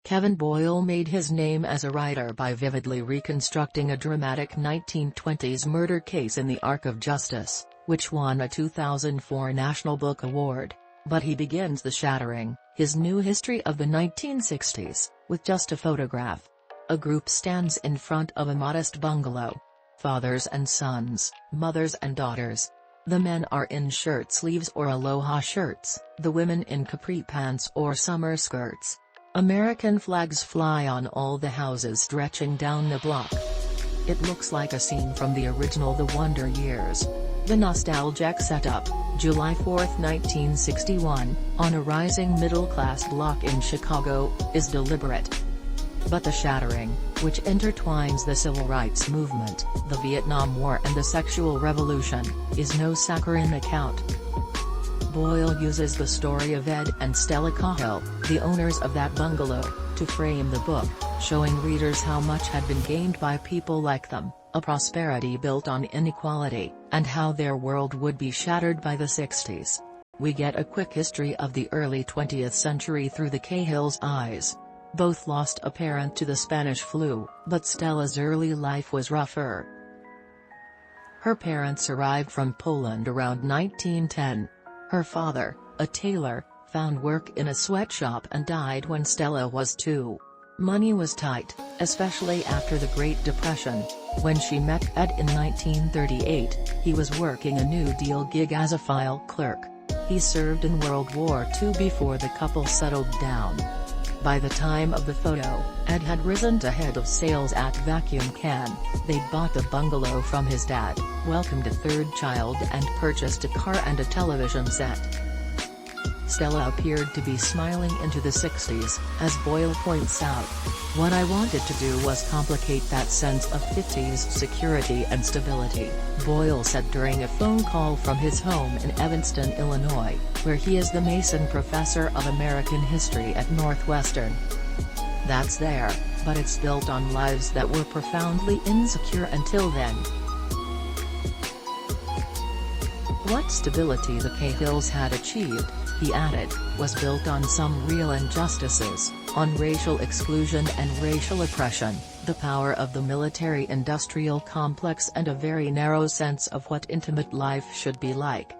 Kevin Boyle made his name as a writer by vividly reconstructing a dramatic 1920s murder case in the Arc of Justice, which won a 2004 National Book Award. But he begins the Shattering, his new history of the 1960s, with just a photograph. A group stands in front of a modest bungalow. Fathers and sons, mothers and daughters. The men are in shirt sleeves or aloha shirts, the women in capri pants or summer skirts. American flags fly on all the houses stretching down the block. It looks like a scene from the original The Wonder Years. The nostalgic setup, July 4, 1961, on a rising middle-class block in Chicago, is deliberate. But the Shattering, which intertwines the civil rights movement, the Vietnam War and the sexual revolution, is no saccharine account. Boyle uses the story of Ed and Stella Cahill, the owners of that bungalow, to frame the book, showing readers how much had been gained by people like them, a prosperity built on inequality, and how their world would be shattered by the 60s. We get a quick history of the early 20th century through the Cahills' eyes. Both lost a parent to the Spanish flu, but Stella's early life was rougher. Her parents arrived from Poland around 1910. Her father, a tailor, found work in a sweatshop and died when Stella was 2. Money was tight, especially after the Great Depression. When she met Ed in 1938, he was working a New Deal gig as a file clerk. He served in World War II before the couple settled down. By the time of the photo, Ed had risen to head of sales at Vacuum Can. They'd bought a bungalow from his dad, welcomed a third child and purchased a car and a television set. Stella appeared to be smiling into the 60s, as Boyle points out. What I wanted to do was complicate that sense of 50s security and stability, Boyle said during a phone call from his home in Evanston, Illinois, where he is the Mason Professor of American History at Northwestern. That's there, but it's built on lives that were profoundly insecure until then. What stability the Cahills had achieved, he added, was built on some real injustices, on racial exclusion and racial oppression, the power of the military-industrial complex and a very narrow sense of what intimate life should be like.